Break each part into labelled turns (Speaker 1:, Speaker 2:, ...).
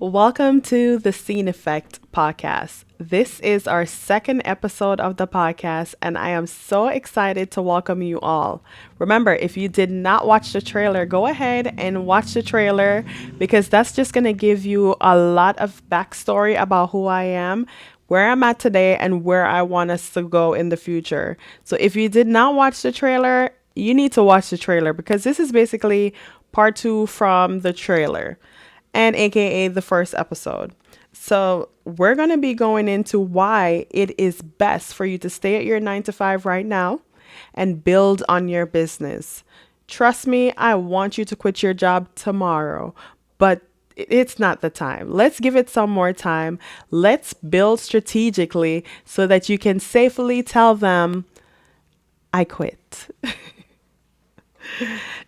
Speaker 1: Welcome to the Cene Effect podcast. This is our second episode of the podcast, and I am so excited to welcome you all. Remember, if you did not watch the trailer, go ahead and watch the trailer because that's just going to give you a lot of backstory about who I am, where I'm at today, and where I want us to go in the future. So if you did not watch the trailer, you need to watch the trailer because this is basically part two from the trailer and AKA the first episode. So, we're going to be going into why it is best for you to stay at your 9 to 5 right now and build on your business. Trust me, I want you to quit your job tomorrow, but it's not the time. Let's give it some more time. Let's build strategically so that you can safely tell them, I quit.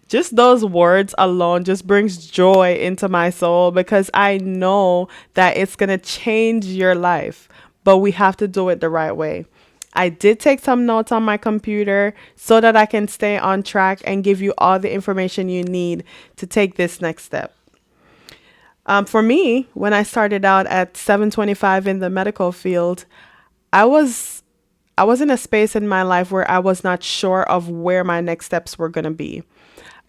Speaker 1: Just those words alone just brings joy into my soul because I know that it's going to change your life, but we have to do it the right way. I did take some notes on my computer so that I can stay on track and give you all the information you need to take this next step. For me, when I started out at 725 in the medical field, I was I was in a space in my life where I was not sure of where my next steps were going to be.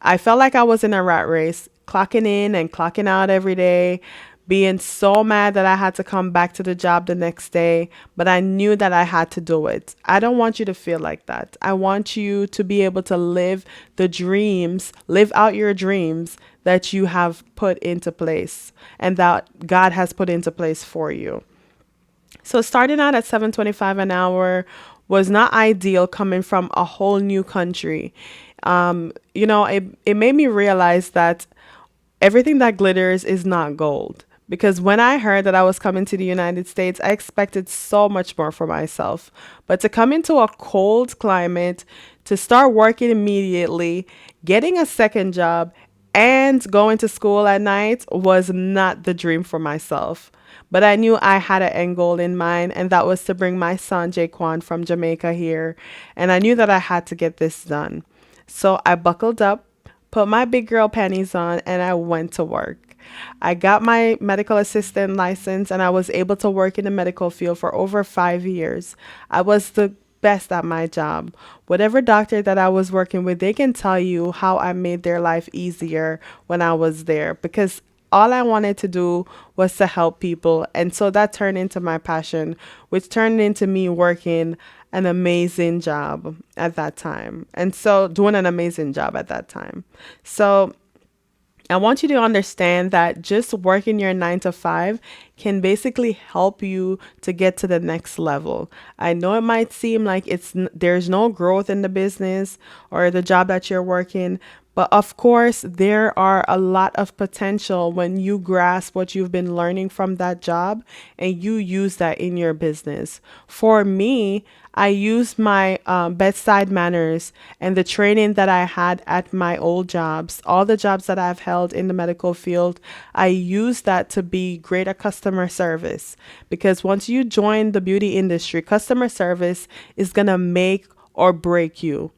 Speaker 1: I felt like I was in a rat race, clocking in and clocking out every day, being so mad that I had to come back to the job the next day, but I knew that I had to do it. I don't want you to feel like that. I want you to be able to live out your dreams that you have put into place and that God has put into place for you. So starting out at 725 an hour was not ideal coming from a whole new country. It made me realize that everything that glitters is not gold. Because when I heard that I was coming to the United States, I expected so much more for myself. But to come into a cold climate, to start working immediately, getting a second job, and going to school at night was not the dream for myself. But I knew I had an end goal in mind, and that was to bring my son, Jaquan, from Jamaica here. And I knew that I had to get this done. So I buckled up, put my big girl panties on, and I went to work. I got my medical assistant license and I was able to work in the medical field for over 5 years. I was the best at my job. Whatever doctor that I was working with, they can tell you how I made their life easier when I was there because all I wanted to do was to help people. And so that turned into my passion, which turned into me working an amazing job at that time. And so doing an amazing job at that time. So I want you to understand that just working your 9 to 5 can basically help you to get to the next level. I know it might seem like there's no growth in the business or the job that you're working, but of course, there are a lot of potential when you grasp what you've been learning from that job and you use that in your business. For me, I used my bedside manners and the training that I had at my old jobs, all the jobs that I've held in the medical field. I used that to be great at customer service because once you join the beauty industry, customer service is going to make or break you.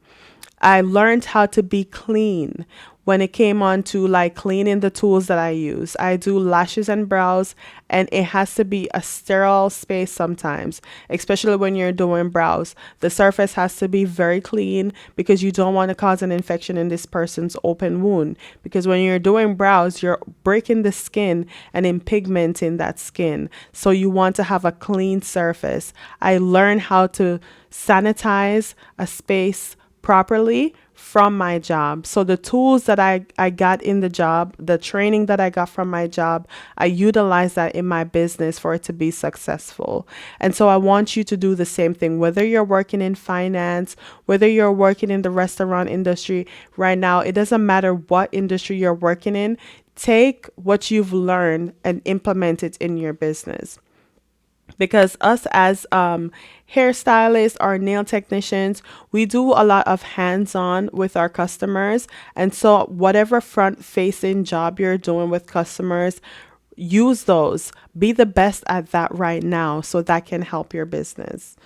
Speaker 1: I learned how to be clean when it came on to like cleaning the tools that I use. I do lashes and brows, and it has to be a sterile space sometimes, especially when you're doing brows. The surface has to be very clean because you don't want to cause an infection in this person's open wound. Because when you're doing brows, you're breaking the skin and impigmenting that skin. So you want to have a clean surface. I learned how to sanitize a space properly from my job. So the tools that I got in the job, the training that I got from my job, I utilize that in my business for it to be successful. And so I want you to do the same thing, whether you're working in finance, whether you're working in the restaurant industry right now, it doesn't matter what industry you're working in, take what you've learned and implement it in your business because us as hairstylists or nail technicians, we do a lot of hands-on with our customers. And so whatever front facing job you're doing with customers, use those. Be the best at that right now so that can help your business.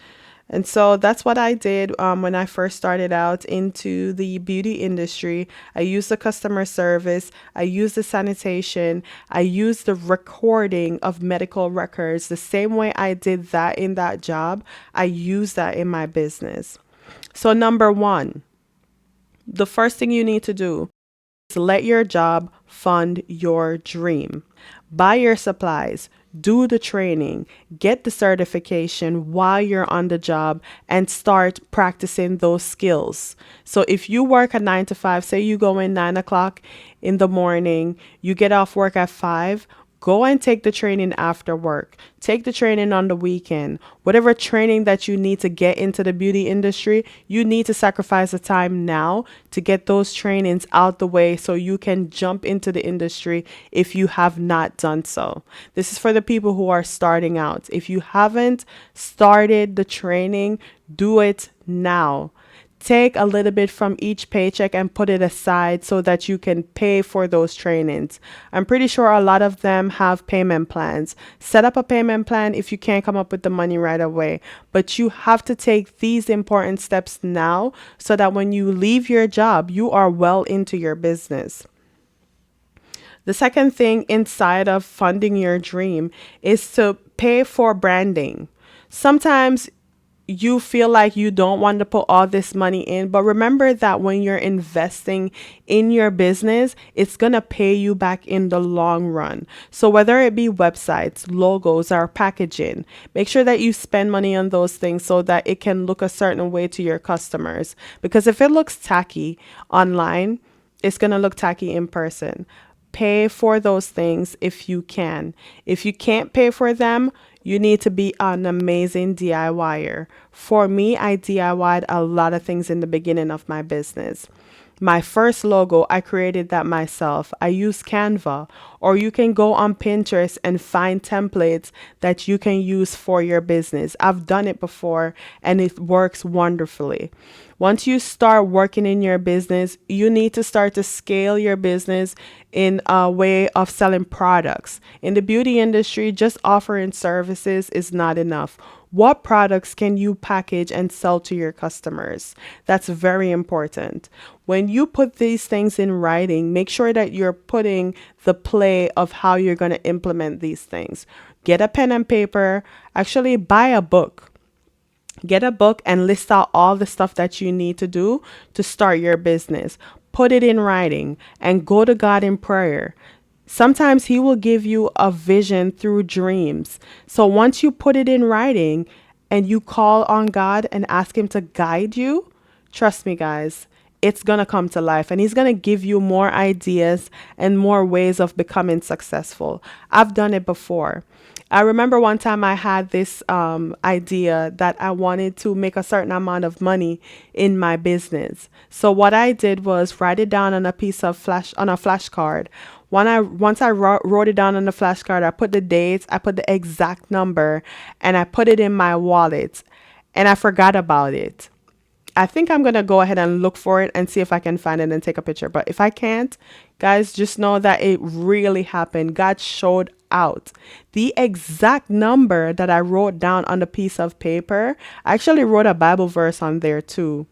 Speaker 1: And so that's what I did when I first started out into the beauty industry. I used the customer service, I used the sanitation, I used the recording of medical records. The same way I did that in that job, I use that in my business. So, number one, the first thing you need to do is let your job fund your dream. Buy your supplies, do the training, get the certification while you're on the job, and start practicing those skills. So if you work a 9 to 5, say you go in 9 o'clock in the morning, you get off work at 5. Go and take the training after work. Take the training on the weekend. Whatever training that you need to get into the beauty industry, you need to sacrifice the time now to get those trainings out the way so you can jump into the industry if you have not done so. This is for the people who are starting out. If you haven't started the training, do it now. Take a little bit from each paycheck and put it aside so that you can pay for those trainings. I'm pretty sure a lot of them have payment plans. Set up a payment plan if you can't come up with the money right away. But you have to take these important steps now so that when you leave your job, you are well into your business. The second thing inside of funding your dream is to pay for branding. Sometimes you feel like you don't want to put all this money in, but remember that when you're investing in your business, it's going to pay you back in the long run. So whether it be websites, logos, or packaging, make sure that you spend money on those things so that it can look a certain way to your customers. Because if it looks tacky online, it's going to look tacky in person. Pay for those things if you can. If you can't pay for them, you need to be an amazing DIYer. For me, I DIY'd a lot of things in the beginning of my business. My first logo, I created that myself. I use Canva, or you can go on Pinterest and find templates that you can use for your business. I've done it before and it works wonderfully. Once you start working in your business, you need to start to scale your business in a way of selling products. In the beauty industry, just offering services is not enough. What products can you package and sell to your customers? That's very important. When you put these things in writing, make sure that you're putting the play of how you're going to implement these things. Get a pen and paper. Actually, buy a book. Get a book and list out all the stuff that you need to do to start your business. Put it in writing and go to God in prayer. Sometimes He will give you a vision through dreams. So once you put it in writing and you call on God and ask Him to guide you, trust me, guys, it's going to come to life and He's going to give you more ideas and more ways of becoming successful. I've done it before. I remember one time I had this idea that I wanted to make a certain amount of money in my business. So what I did was write it down on a piece of on a flashcard. Once I wrote it down on the flashcard, I put the dates, I put the exact number, and I put it in my wallet, and I forgot about it. I think I'm going to go ahead and look for it and see if I can find it and take a picture. But if I can't, guys, just know that it really happened. God showed out. The exact number that I wrote down on the piece of paper, I actually wrote a Bible verse on there too.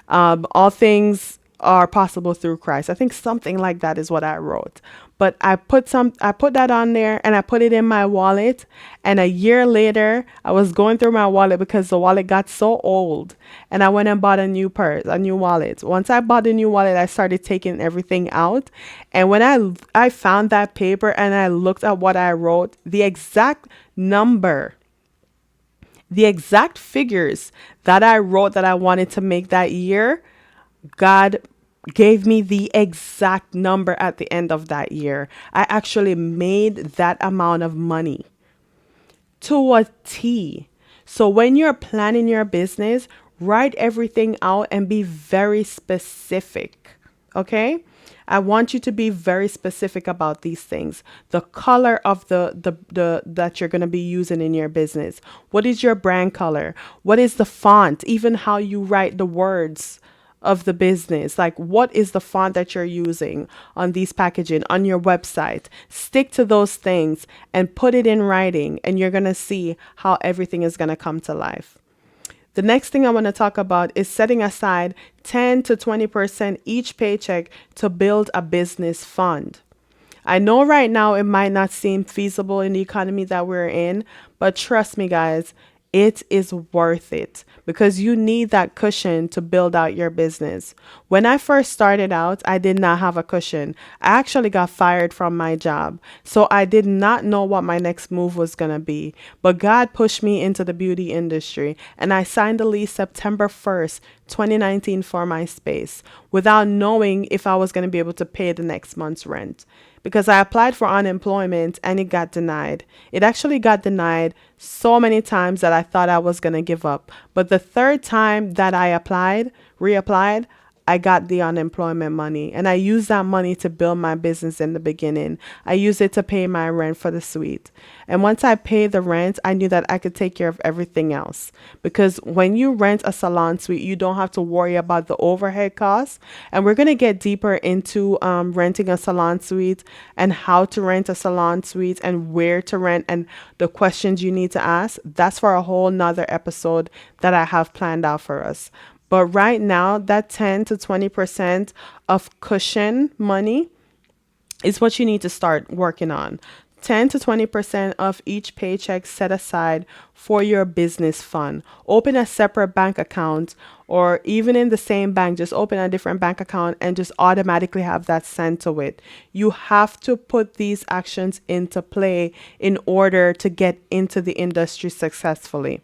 Speaker 1: All things are possible through Christ. I think something like that is what I wrote. But I put that on there and I put it in my wallet. And a year later, I was going through my wallet because the wallet got so old. And I went and bought a new wallet. Once I bought a new wallet, I started taking everything out. And when I found that paper and I looked at what I wrote, the exact number, the exact figures that I wrote that I wanted to make that year, God gave me the exact number at the end of that year. I actually made that amount of money to a T. So when you're planning your business, write everything out and be very specific. Okay? I want you to be very specific about these things. The color of the that you're going to be using in your business. What is your brand color? What is the font? Even how you write the words of the business. Like, what is the font that you're using on these packaging, on your website? Stick to those things and put it in writing, and you're going to see how everything is going to come to life. The next thing I want to talk about is setting aside 10 to 20% each paycheck to build a business fund. I know right now it might not seem feasible in the economy that we're in, but trust me, guys, it is worth it because you need that cushion to build out your business. When I first started out, I did not have a cushion. I actually got fired from my job. So I did not know what my next move was going to be. But God pushed me into the beauty industry and I signed a lease September 1st, 2019 for my space without knowing if I was going to be able to pay the next month's rent because I applied for unemployment and it got denied. It actually got denied so many times that I thought I was going to give up. But the third time that I reapplied, I got the unemployment money and I used that money to build my business in the beginning. I used it to pay my rent for the suite. And once I paid the rent, I knew that I could take care of everything else. Because when you rent a salon suite, you don't have to worry about the overhead costs. And we're going to get deeper into renting a salon suite and how to rent a salon suite and where to rent and the questions you need to ask. That's for a whole nother episode that I have planned out for us. But right now, that 10 to 20% of cushion money is what you need to start working on. 10 to 20% of each paycheck set aside for your business fund. Open a separate bank account or even in the same bank, just open a different bank account and just automatically have that sent to it. You have to put these actions into play in order to get into the industry successfully.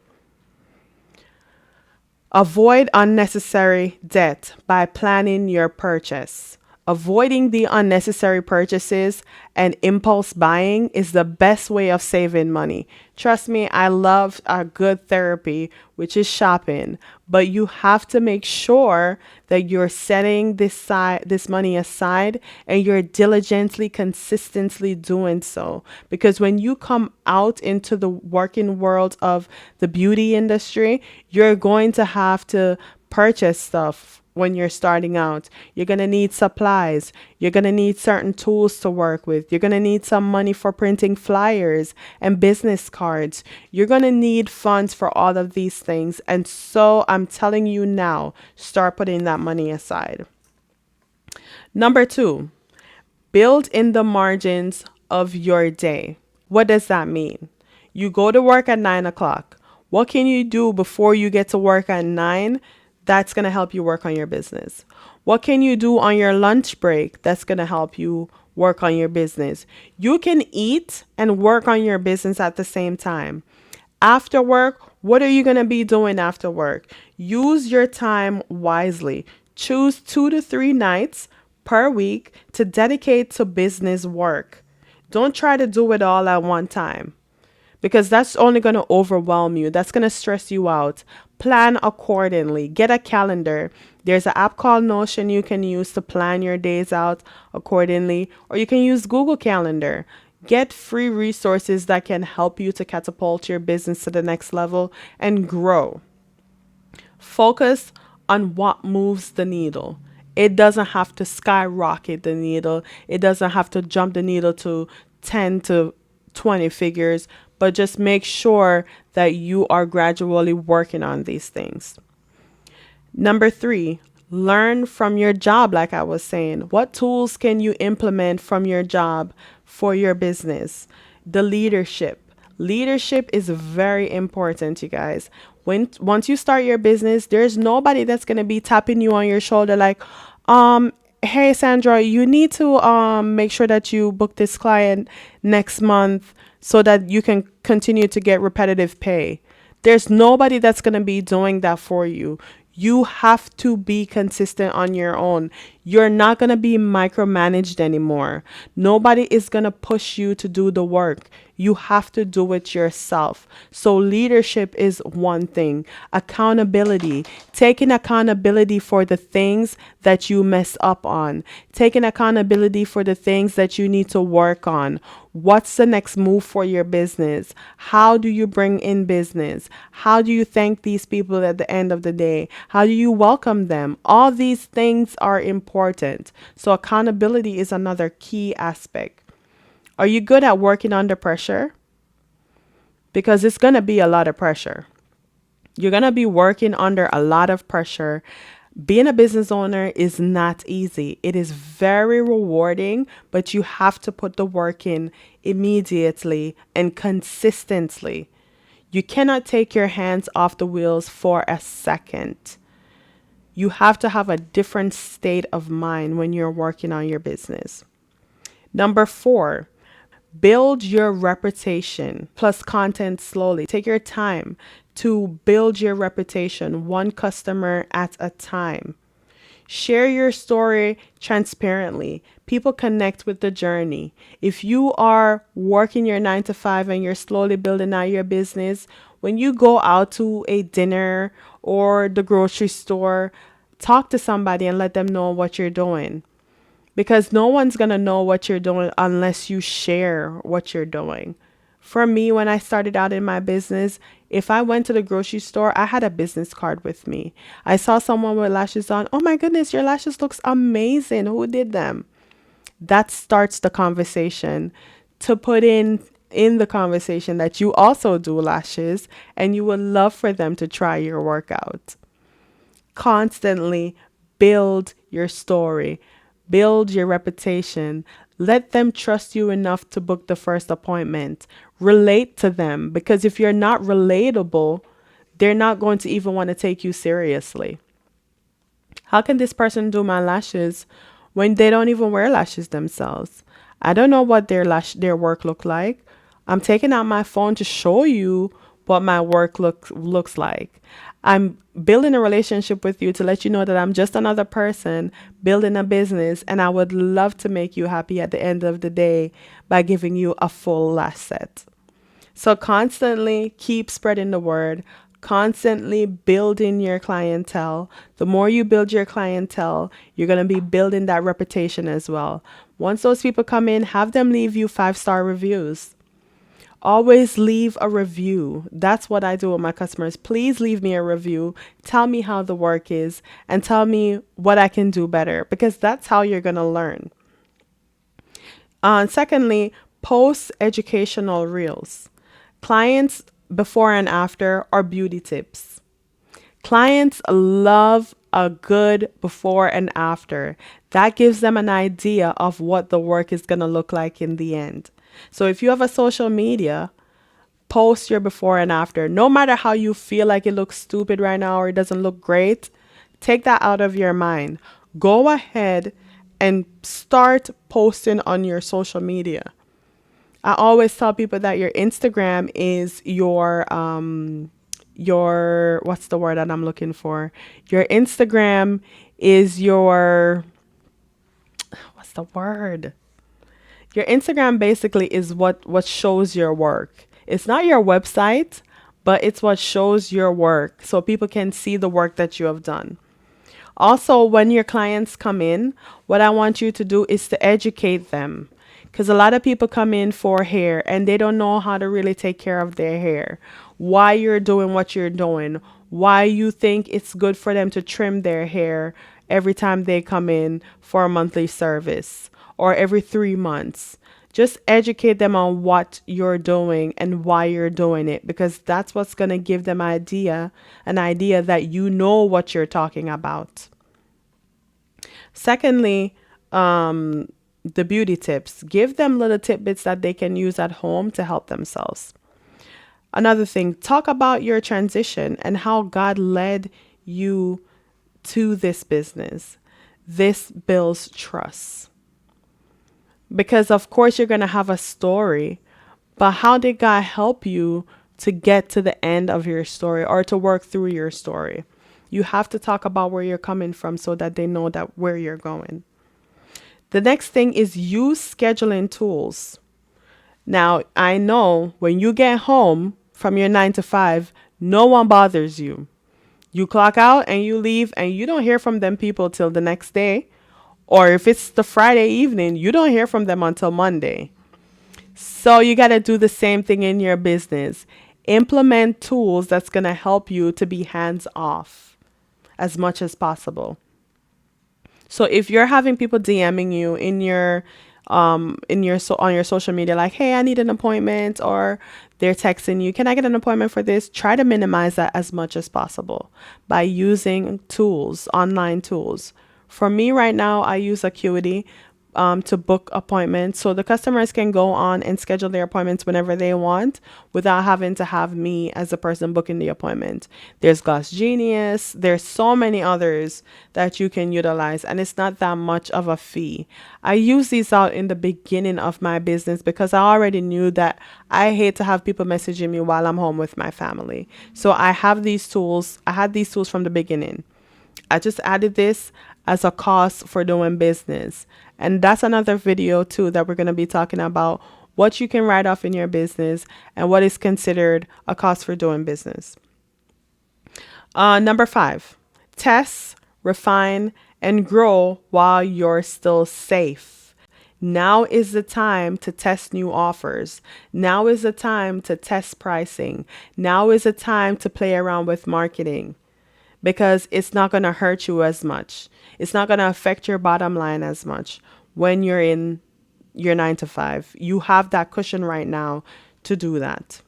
Speaker 1: Avoid unnecessary debt by planning your purchase. Avoiding the unnecessary purchases and impulse buying is the best way of saving money. Trust me, I love a good therapy, which is shopping, but you have to make sure that you're setting this money aside and you're diligently, consistently doing so. Because when you come out into the working world of the beauty industry, you're going to have to purchase stuff when you're starting out. You're going to need supplies. You're going to need certain tools to work with. You're going to need some money for printing flyers and business cards. You're going to need funds for all of these things. And so I'm telling you now, start putting that money aside. Number 2, build in the margins of your day. What does that mean? You go to work at 9 o'clock. What can you do before you get to work at 9? That's going to help you work on your business. What can you do on your lunch break that's going to help you work on your business? You can eat and work on your business at the same time. After work, what are you going to be doing after work? Use your time wisely. Choose 2 to 3 nights per week to dedicate to business work. Don't try to do it all at one time because that's only going to overwhelm you. That's going to stress you out. Plan accordingly. Get a calendar. There's an app called Notion you can use to plan your days out accordingly, or you can use Google Calendar. Get free resources that can help you to catapult your business to the next level and grow. Focus on what moves the needle. It doesn't have to skyrocket the needle. It doesn't have to jump the needle to 10 to 20 figures, but just make sure that you are gradually working on these things. Number 3, learn from your job. Like I was saying, what tools can you implement from your job for your business? The leadership. Leadership is very important, you guys. Once you start your business, there's nobody that's going to be tapping you on your shoulder like, hey Sandra, you need to make sure that you book this client next month so that you can continue to get repetitive pay. There's nobody that's going to be doing that for you. You have to be consistent on your own. You're not going to be micromanaged anymore. Nobody is going to push you to do the work. You have to do it yourself. So leadership is one thing. Accountability, taking accountability for the things that you mess up on, taking accountability for the things that you need to work on. What's the next move for your business? How do you bring in business? How do you thank these people at the end of the day? How do you welcome them? All these things are important. So accountability is another key aspect. Are you good at working under pressure? Because it's going to be a lot of pressure. You're going to be working under a lot of pressure. Being a business owner is not easy. It is very rewarding, but you have to put the work in immediately and consistently. You cannot take your hands off the wheels for a second. You have to have a different state of mind when you're working on your business. Number 4, build your reputation plus content slowly. Take your time to build your reputation one customer at a time. Share your story transparently. People connect with the journey. If you are working your 9 to 5 and you're slowly building out your business, when you go out to a dinner or the grocery store, talk to somebody and let them know what you're doing, because no one's going to know what you're doing unless you share what you're doing. For me, when I started out in my business, if I went to the grocery store, I had a business card with me. I saw someone with lashes on. Oh my goodness, your lashes looks amazing. Who did them? That starts the conversation, to put in the conversation that you also do lashes and you would love for them to try your workout. Constantly build your story, build your reputation. Let them trust you enough to book the first appointment. Relate to them, because if you're not relatable, they're not going to even want to take you seriously. How can this person do my lashes when they don't even wear lashes themselves? I don't know what their work look like. I'm taking out my phone to show you what my work looks like. I'm building a relationship with you to let you know that I'm just another person building a business, and I would love to make you happy at the end of the day by giving you a full lash set. So constantly keep spreading the word, constantly building your clientele. The more you build your clientele, you're going to be building that reputation as well. Once those people come in, have them leave you 5-star reviews. Always leave a review. That's what I do with my customers. Please leave me a review. Tell me how the work is and tell me what I can do better, because that's how you're going to learn. Secondly, post educational reels. Clients before and after are beauty tips. Clients love a good before and after. That gives them an idea of what the work is going to look like in the end. So if you have a social media, post your before and after. No matter how you feel like it looks stupid right now or it doesn't look great, take that out of your mind. Go ahead and start posting on your social media. I always tell people that your Instagram is your what's the word that I'm looking for? Your Instagram is your what's the word? Your Instagram basically is what shows your work. It's not your website, but it's what shows your work so people can see the work that you have done. Also, when your clients come in, what I want you to do is to educate them. Because a lot of people come in for hair and they don't know how to really take care of their hair. Why you're doing what you're doing. Why you think it's good for them to trim their hair every time they come in for a monthly service or every 3 months. Just educate them on what you're doing and why you're doing it, because that's what's going to give them an idea that you know what you're talking about. Secondly, the beauty tips. Give them little tidbits that they can use at home to help themselves. Another thing, talk about your transition and how God led you to this business. This builds trust. Because of course you're going to have a story, but how did God help you to get to the end of your story or to work through your story? You have to talk about where you're coming from so that they know that where you're going. The next thing is use scheduling tools. Now, I know when you get home from your 9 to 5, no one bothers you. You clock out and you leave and you don't hear from them people till the next day. Or if it's the Friday evening, you don't hear from them until Monday. So you got to do the same thing in your business. Implement tools that's going to help you to be hands off as much as possible. So if you're having people DMing you in your in your on your social media, like, hey, I need an appointment, or they're texting you, can I get an appointment for this? Try to minimize that as much as possible by using tools, online tools. For me right now, I use Acuity to book appointments. So the customers can go on and schedule their appointments whenever they want without having to have me as the person booking the appointment. There's Glass Genius. There's so many others that you can utilize, and it's not that much of a fee. I use these out in the beginning of my business because I already knew that I hate to have people messaging me while I'm home with my family. So I have these tools. I had these tools from the beginning. I just added this as a cost for doing business. And that's another video too that we're going to be talking about, what you can write off in your business and what is considered a cost for doing business. Number 5, test, refine, and grow while you're still safe. Now is the time to test new offers. Now is the time to test pricing. Now is the time to play around with marketing, because it's not going to hurt you as much. It's not going to affect your bottom line as much when you're in your 9 to 5. You have that cushion right now to do that.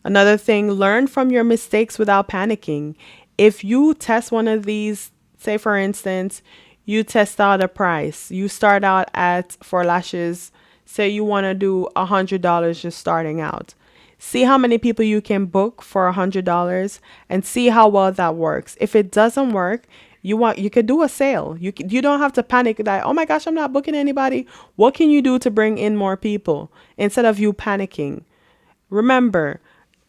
Speaker 1: Another thing, learn from your mistakes without panicking. If you test one of these, say for instance, you test out a price. You start out at, for lashes, say you want to do $100 just starting out. See how many people you can book for $100 and see how well that works. If it doesn't work, you could do a sale. You don't have to panic that, oh my gosh, I'm not booking anybody. What can you do to bring in more people instead of you panicking? Remember,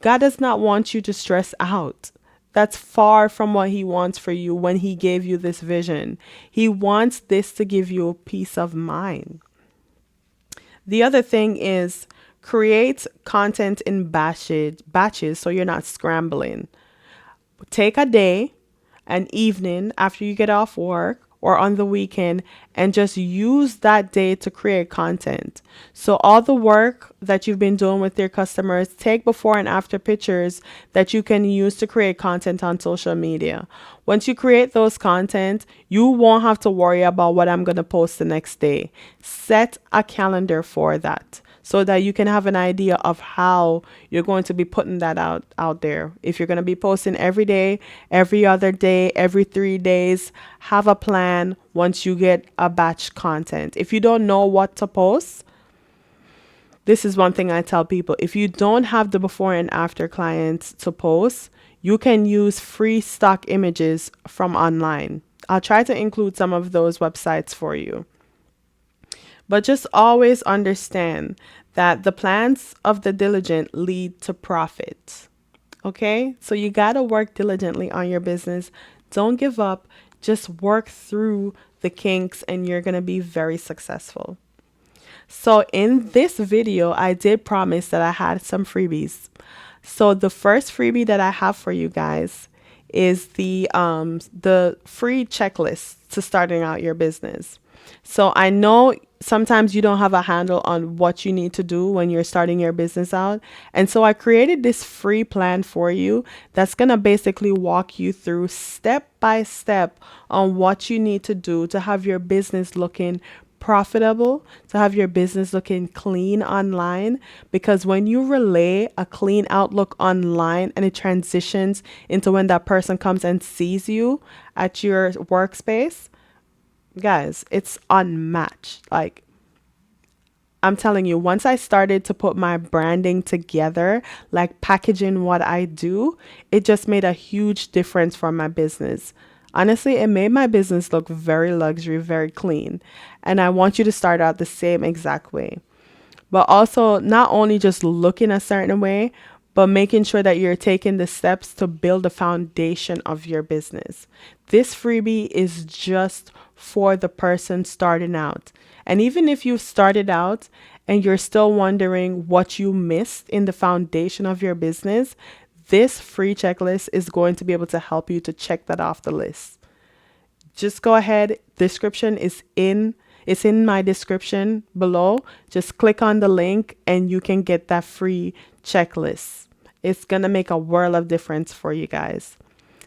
Speaker 1: God does not want you to stress out. That's far from what he wants for you when he gave you this vision. He wants this to give you a peace of mind. The other thing is, create content in batches so you're not scrambling. Take a day, an evening after you get off work or on the weekend, and just use that day to create content. So all the work that you've been doing with your customers, take before and after pictures that you can use to create content on social media. Once you create those content, you won't have to worry about what I'm going to post the next day. Set a calendar for that, so that you can have an idea of how you're going to be putting that out there. If you're going to be posting every day, every other day, every 3 days, have a plan once you get a batch content. If you don't know what to post, this is one thing I tell people. If you don't have the before and after clients to post, you can use free stock images from online. I'll try to include some of those websites for you. But just always understand that the plans of the diligent lead to profit. Okay? So you got to work diligently on your business. Don't give up. Just work through the kinks and you're going to be very successful. So in this video, I did promise that I had some freebies. So the first freebie that I have for you guys is the free checklist to starting out your business. So I know sometimes you don't have a handle on what you need to do when you're starting your business out. And so I created this free plan for you that's going to basically walk you through step by step on what you need to do to have your business looking profitable, to have your business looking clean online. Because when you relay a clean outlook online and it transitions into when that person comes and sees you at your workspace, guys, it's unmatched. Like, I'm telling you, once I started to put my branding together, like packaging what I do, it just made a huge difference for my business. Honestly, it made my business look very luxury, very clean. And I want you to start out the same exact way. But also, not only just looking a certain way, but making sure that you're taking the steps to build the foundation of your business. This freebie is just for the person starting out. And even if you started out and you're still wondering what you missed in the foundation of your business, this free checklist is going to be able to help you to check that off the list. Just go ahead. Description is it's in my description below. Just click on the link and you can get that free checklist. It's going to make a world of difference for you guys.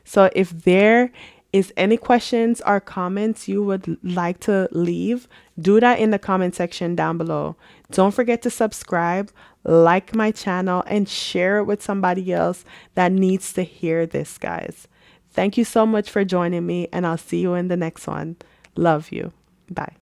Speaker 1: So if there Is any questions or comments you would like to leave? Do that in the comment section down below. Don't forget to subscribe, like my channel, and share it with somebody else that needs to hear this, guys. Thank you so much for joining me, and I'll see you in the next one. Love you. Bye.